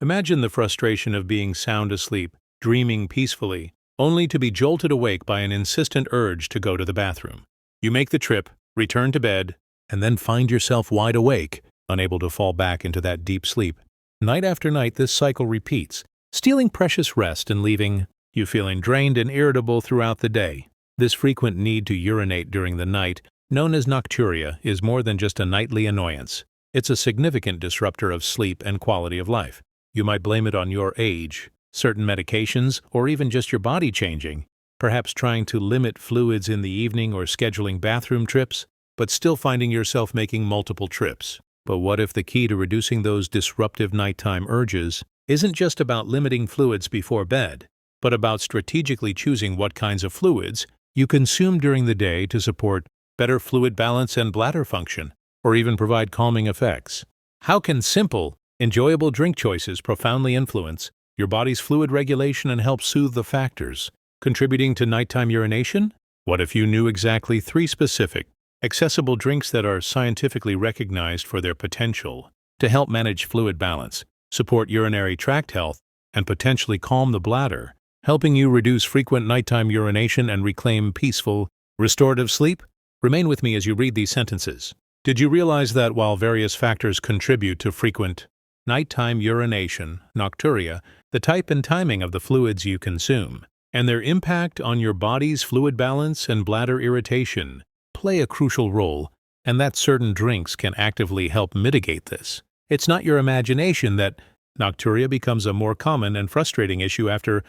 Imagine the frustration of being sound asleep, dreaming peacefully, only to be jolted awake by an insistent urge to go to the bathroom. You make the trip, return to bed, and then find yourself wide awake, unable to fall back into that deep sleep. Night after night, this cycle repeats, stealing precious rest and leaving you feeling drained and irritable throughout the day. This frequent need to urinate during the night, known as nocturia, is more than just a nightly annoyance. It's a significant disruptor of sleep and quality of life. You might blame it on your age, certain medications, or even just your body changing, perhaps trying to limit fluids in the evening or scheduling bathroom trips, but still finding yourself making multiple trips. But what if the key to reducing those disruptive nighttime urges isn't just about limiting fluids before bed, but about strategically choosing what kinds of fluids you consume during the day to support better fluid balance and bladder function, or even provide calming effects? How can simple, enjoyable drink choices profoundly influence your body's fluid regulation and help soothe the factors contributing to nighttime urination? What if you knew exactly 3 specific, accessible drinks that are scientifically recognized for their potential to help manage fluid balance, support urinary tract health, and potentially calm the bladder, helping you reduce frequent nighttime urination and reclaim peaceful, restorative sleep? Remain with me as you read these sentences. Did you realize that while various factors contribute to frequent nighttime urination, nocturia, the type and timing of the fluids you consume, and their impact on your body's fluid balance and bladder irritation play a crucial role, and that certain drinks can actively help mitigate this? It's not your imagination that nocturia becomes a more common and frustrating issue after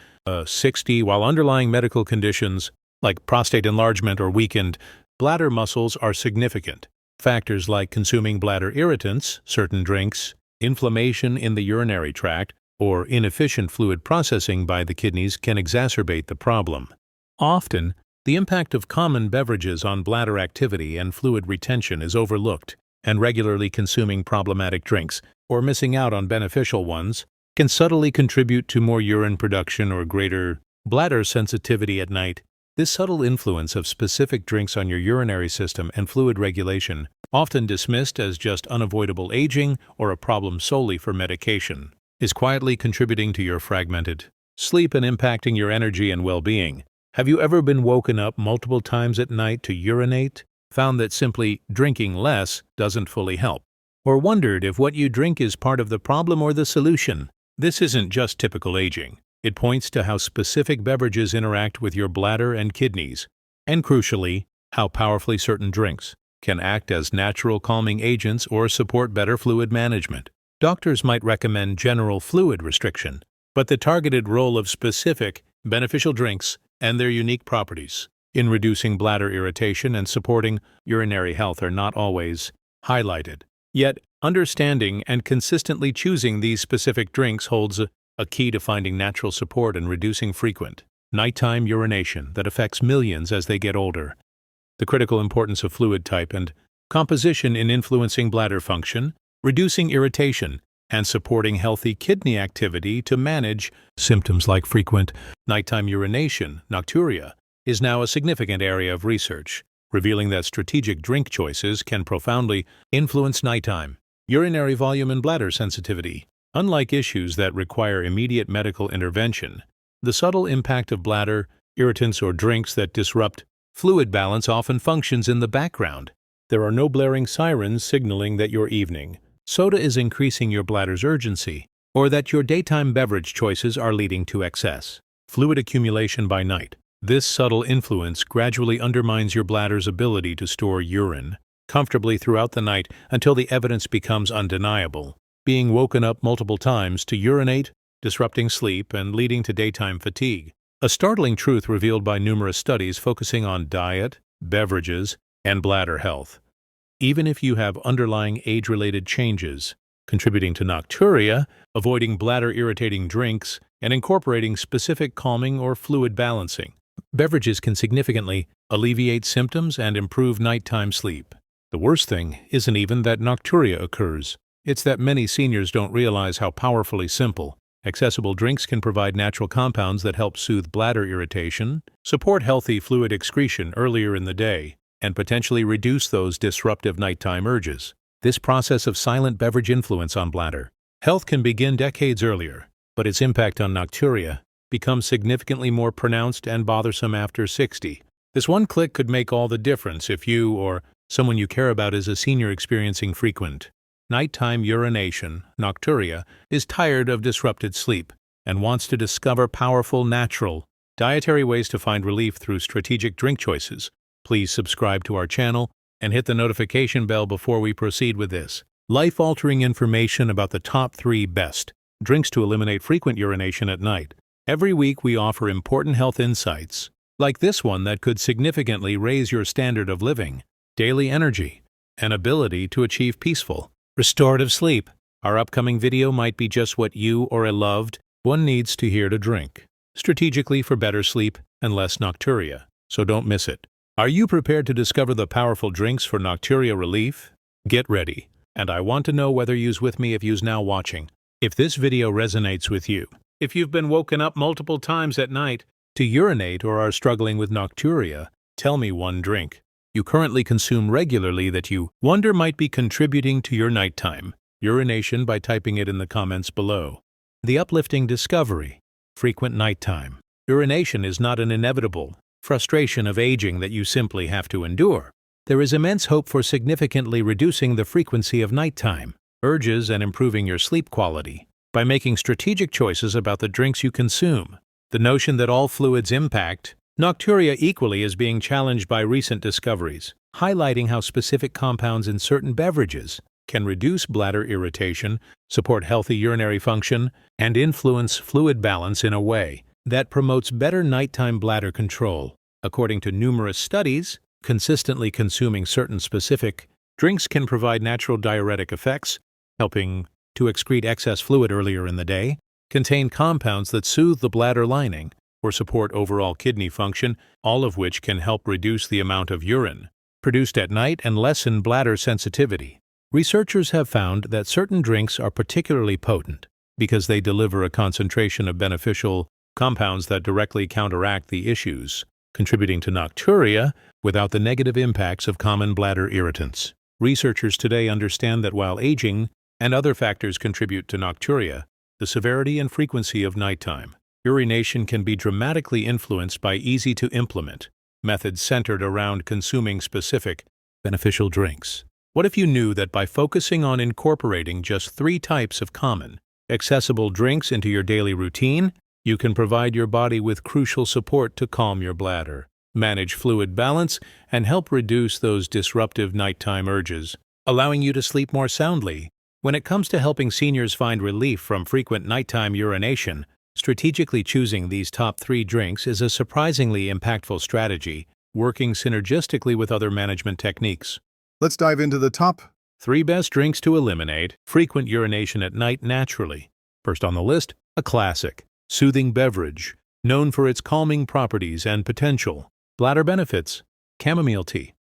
60, while underlying medical conditions like prostate enlargement or weakened bladder muscles are significant. Factors like consuming bladder irritants, certain drinks, inflammation in the urinary tract, or inefficient fluid processing by the kidneys can exacerbate the problem. Often, the impact of common beverages on bladder activity and fluid retention is overlooked, and regularly consuming problematic drinks, or missing out on beneficial ones, can subtly contribute to more urine production or greater bladder sensitivity at night. This subtle influence of specific drinks on your urinary system and fluid regulation, often dismissed as just unavoidable aging or a problem solely for medication, is quietly contributing to your fragmented sleep and impacting your energy and well-being. Have you ever been woken up multiple times at night to urinate, found that simply drinking less doesn't fully help, or wondered if what you drink is part of the problem or the solution? This isn't just typical aging. It points to how specific beverages interact with your bladder and kidneys, and crucially, how powerfully certain drinks can act as natural calming agents or support better fluid management. Doctors might recommend general fluid restriction, but the targeted role of specific, beneficial drinks and their unique properties in reducing bladder irritation and supporting urinary health are not always highlighted. Yet, understanding and consistently choosing these specific drinks holds a key to finding natural support and reducing frequent nighttime urination that affects millions as they get older. The critical importance of fluid type and composition in influencing bladder function, reducing irritation, and supporting healthy kidney activity to manage symptoms like frequent nighttime urination, nocturia, is now a significant area of research, revealing that strategic drink choices can profoundly influence nighttime urinary volume and bladder sensitivity. Unlike issues that require immediate medical intervention, the subtle impact of bladder irritants or drinks that disrupt fluid balance often functions in the background. There are no blaring sirens signaling that your evening soda is increasing your bladder's urgency, or that your daytime beverage choices are leading to excess fluid accumulation by night. This subtle influence gradually undermines your bladder's ability to store urine comfortably throughout the night until the evidence becomes undeniable. Being woken up multiple times to urinate, disrupting sleep, and leading to daytime fatigue. A startling truth revealed by numerous studies focusing on diet, beverages, and bladder health. Even if you have underlying age-related changes, contributing to nocturia, avoiding bladder-irritating drinks, and incorporating specific calming or fluid balancing, beverages can significantly alleviate symptoms and improve nighttime sleep. The worst thing isn't even that nocturia occurs. It's that many seniors don't realize how powerfully simple, accessible drinks can provide natural compounds that help soothe bladder irritation, support healthy fluid excretion earlier in the day, and potentially reduce those disruptive nighttime urges. This process of silent beverage influence on bladder Health can begin decades earlier, but its impact on nocturia becomes significantly more pronounced and bothersome after 60. This one click could make all the difference if you or someone you care about is a senior experiencing frequent nighttime urination. Nocturia is tired of disrupted sleep and wants to discover powerful, natural, dietary ways to find relief through strategic drink choices. Please subscribe to our channel and hit the notification bell before we proceed with this life-altering information about the top 3 best drinks to eliminate frequent urination at night. Every week we offer important health insights, like this one that could significantly raise your standard of living, daily energy, and ability to achieve peaceful, restorative sleep. Our upcoming video might be just what you or a loved one needs to hear to drink strategically for better sleep and less nocturia, so don't miss it. Are you prepared to discover the powerful drinks for nocturia relief? Get ready, and I want to know whether you's with me if you's now watching. If this video resonates with you, if you've been woken up multiple times at night to urinate or are struggling with nocturia, tell me one drink you currently consume regularly that you wonder might be contributing to your nighttime urination by typing it in the comments below. The uplifting discovery: frequent nighttime urination is not an inevitable frustration of aging that you simply have to endure. There is immense hope for significantly reducing the frequency of nighttime urges and improving your sleep quality by making strategic choices about the drinks you consume. The notion that all fluids impact nocturia equally is being challenged by recent discoveries, highlighting how specific compounds in certain beverages can reduce bladder irritation, support healthy urinary function, and influence fluid balance in a way that promotes better nighttime bladder control. According to numerous studies, consistently consuming certain specific drinks can provide natural diuretic effects, helping to excrete excess fluid earlier in the day, contain compounds that soothe the bladder lining, or support overall kidney function, all of which can help reduce the amount of urine produced at night and lessen bladder sensitivity. Researchers have found that certain drinks are particularly potent because they deliver a concentration of beneficial compounds that directly counteract the issues contributing to nocturia without the negative impacts of common bladder irritants. Researchers today understand that while aging and other factors contribute to nocturia, the severity and frequency of nighttime urination can be dramatically influenced by easy-to-implement methods centered around consuming specific, beneficial drinks. What if you knew that by focusing on incorporating just 3 types of common, accessible drinks into your daily routine, you can provide your body with crucial support to calm your bladder, manage fluid balance, and help reduce those disruptive nighttime urges, allowing you to sleep more soundly? When it comes to helping seniors find relief from frequent nighttime urination, strategically choosing these top 3 drinks is a surprisingly impactful strategy, working synergistically with other management techniques. Let's dive into the top 3 best drinks to eliminate frequent urination at night naturally. First on the list, a classic, soothing beverage, known for its calming properties and potential bladder benefits: chamomile tea.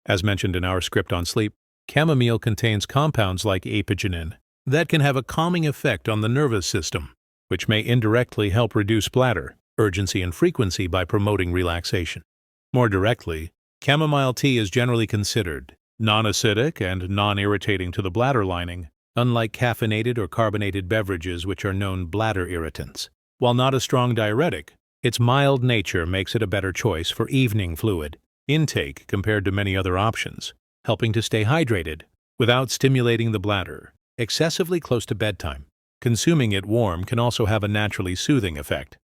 As mentioned in our script on sleep, chamomile contains compounds like apigenin that can have a calming effect on the nervous system, which may indirectly help reduce bladder urgency and frequency by promoting relaxation. More directly, chamomile tea is generally considered non-acidic and non-irritating to the bladder lining, unlike caffeinated or carbonated beverages which are known bladder irritants. While not a strong diuretic, its mild nature makes it a better choice for evening fluid intake compared to many other options, helping to stay hydrated without stimulating the bladder excessively close to bedtime. Consuming it warm can also have a naturally soothing effect.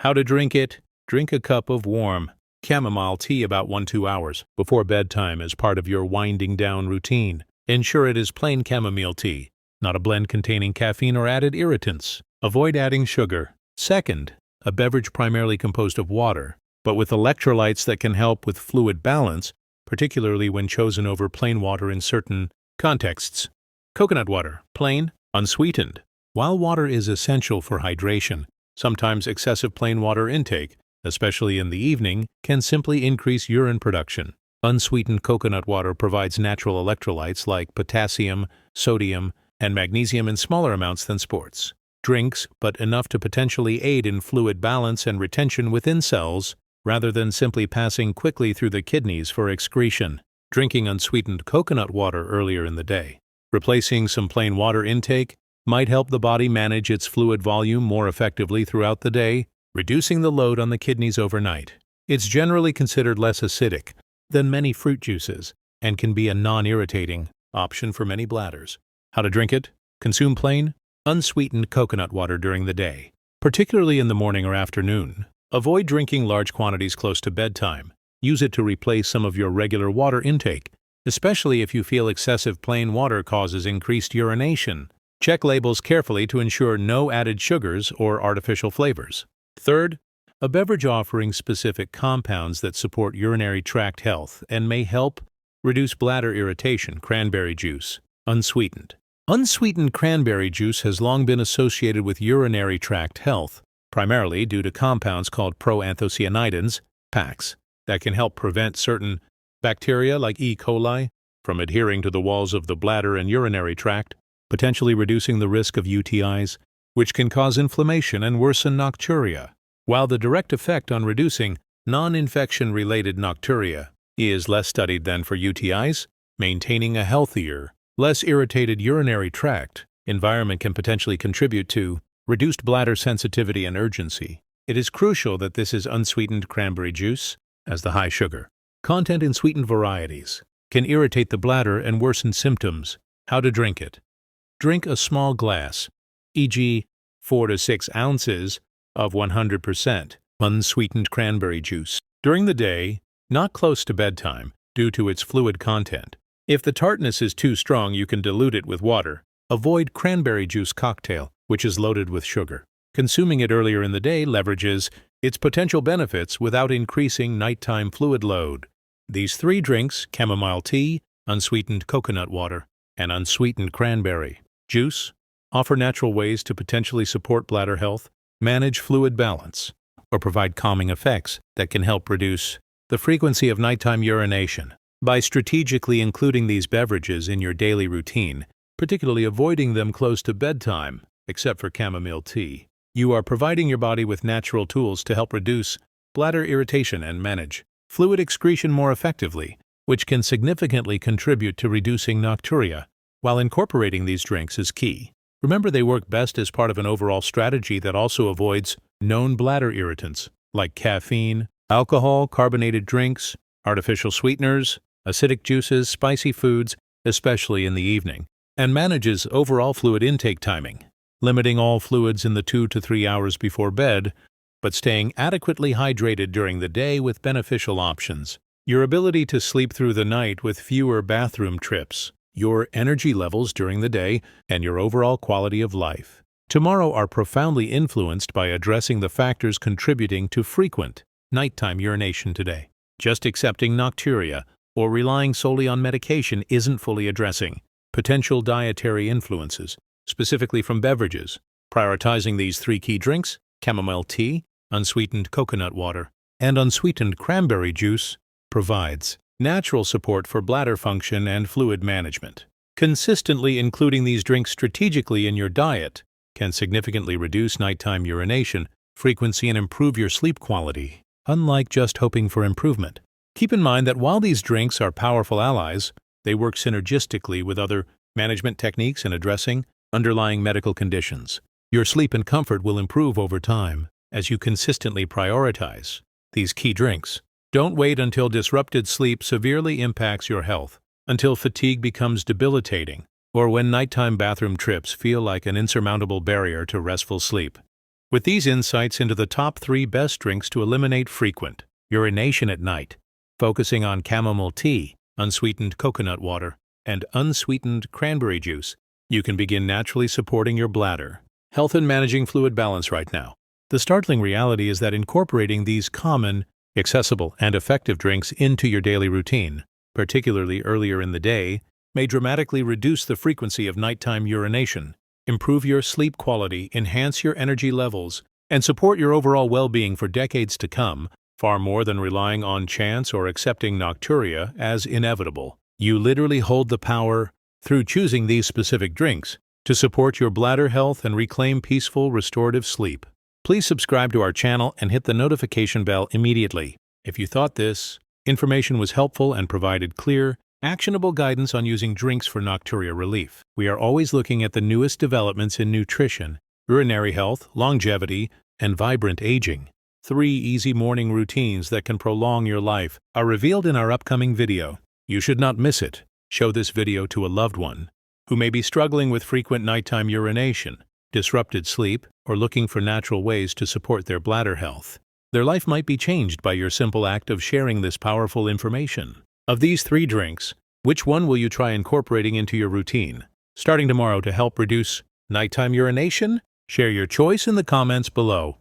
How to drink it? Drink a cup of warm chamomile tea about 1-2 hours before bedtime as part of your winding down routine. Ensure it is plain chamomile tea, not a blend containing caffeine or added irritants. Avoid adding sugar. Second, a beverage primarily composed of water, but with electrolytes that can help with fluid balance, particularly when chosen over plain water in certain contexts. Coconut water, plain, unsweetened. While water is essential for hydration, sometimes excessive plain water intake, especially in the evening, can simply increase urine production. Unsweetened coconut water provides natural electrolytes like potassium, sodium, and magnesium in smaller amounts than sports drinks, but enough to potentially aid in fluid balance and retention within cells, rather than simply passing quickly through the kidneys for excretion. Drinking unsweetened coconut water earlier in the day, replacing some plain water intake, might help the body manage its fluid volume more effectively throughout the day, reducing the load on the kidneys overnight. It's generally considered less acidic than many fruit juices and can be a non-irritating option for many bladders. How to drink it? Consume plain, unsweetened coconut water during the day, particularly in the morning or afternoon. Avoid drinking large quantities close to bedtime. Use it to replace some of your regular water intake, especially if you feel excessive plain water causes increased urination. Check labels carefully to ensure no added sugars or artificial flavors. Third, a beverage offering specific compounds that support urinary tract health and may help reduce bladder irritation. Cranberry juice, unsweetened. Unsweetened cranberry juice has long been associated with urinary tract health, primarily due to compounds called proanthocyanidins, PACs, that can help prevent certain bacteria like E. coli from adhering to the walls of the bladder and urinary tract, potentially reducing the risk of UTIs, which can cause inflammation and worsen nocturia. While the direct effect on reducing non-infection-related nocturia is less studied than for UTIs, maintaining a healthier, less irritated urinary tract environment can potentially contribute to reduced bladder sensitivity and urgency. It is crucial that this is unsweetened cranberry juice, as the high sugar content in sweetened varieties can irritate the bladder and worsen symptoms. How to drink it? Drink a small glass, e.g., 4 to 6 ounces of 100% unsweetened cranberry juice during the day, not close to bedtime, due to its fluid content. If the tartness is too strong, you can dilute it with water. Avoid cranberry juice cocktail, which is loaded with sugar. Consuming it earlier in the day leverages its potential benefits without increasing nighttime fluid load. These 3 drinks, chamomile tea, unsweetened coconut water, and unsweetened cranberry juice, offer natural ways to potentially support bladder health, manage fluid balance, or provide calming effects that can help reduce the frequency of nighttime urination. By strategically including these beverages in your daily routine, particularly avoiding them close to bedtime, except for chamomile tea, you are providing your body with natural tools to help reduce bladder irritation and manage fluid excretion more effectively, which can significantly contribute to reducing nocturia. While incorporating these drinks is key, remember they work best as part of an overall strategy that also avoids known bladder irritants like caffeine, alcohol, carbonated drinks, artificial sweeteners, acidic juices, spicy foods, especially in the evening, and manages overall fluid intake timing, limiting all fluids in the 2 to 3 hours before bed, but staying adequately hydrated during the day with beneficial options. Your ability to sleep through the night with fewer bathroom trips, your energy levels during the day, and your overall quality of life tomorrow are profoundly influenced by addressing the factors contributing to frequent nighttime urination today. Just accepting nocturia or relying solely on medication isn't fully addressing potential dietary influences, specifically from beverages. Prioritizing these 3 key drinks, chamomile tea, unsweetened coconut water, and unsweetened cranberry juice, provides natural support for bladder function and fluid management. Consistently including these drinks strategically in your diet can significantly reduce nighttime urination frequency and improve your sleep quality, unlike just hoping for improvement. Keep in mind that while these drinks are powerful allies, they work synergistically with other management techniques in addressing underlying medical conditions. Your sleep and comfort will improve over time as you consistently prioritize these key drinks. Don't wait until disrupted sleep severely impacts your health, until fatigue becomes debilitating, or when nighttime bathroom trips feel like an insurmountable barrier to restful sleep. With these insights into the top 3 best drinks to eliminate frequent urination at night, focusing on chamomile tea, unsweetened coconut water, and unsweetened cranberry juice, you can begin naturally supporting your bladder health and managing fluid balance right now. The startling reality is that incorporating these common, accessible, and effective drinks into your daily routine, particularly earlier in the day, may dramatically reduce the frequency of nighttime urination, improve your sleep quality, enhance your energy levels, and support your overall well-being for decades to come, far more than relying on chance or accepting nocturia as inevitable. You literally hold the power, through choosing these specific drinks, to support your bladder health and reclaim peaceful, restorative sleep. Please subscribe to our channel and hit the notification bell immediately. If you thought this information was helpful and provided clear, Actionable guidance on using drinks for nocturia relief. We are always looking at the newest developments in nutrition, urinary health, longevity, and vibrant aging. 3 easy morning routines that can prolong your life are revealed in our upcoming video. You should not miss it. Show this video to a loved one who may be struggling with frequent nighttime urination, disrupted sleep, or looking for natural ways to support their bladder health. Their life might be changed by your simple act of sharing this powerful information. Of these 3 drinks, which one will you try incorporating into your routine, starting tomorrow to help reduce nighttime urination? Share your choice in the comments below.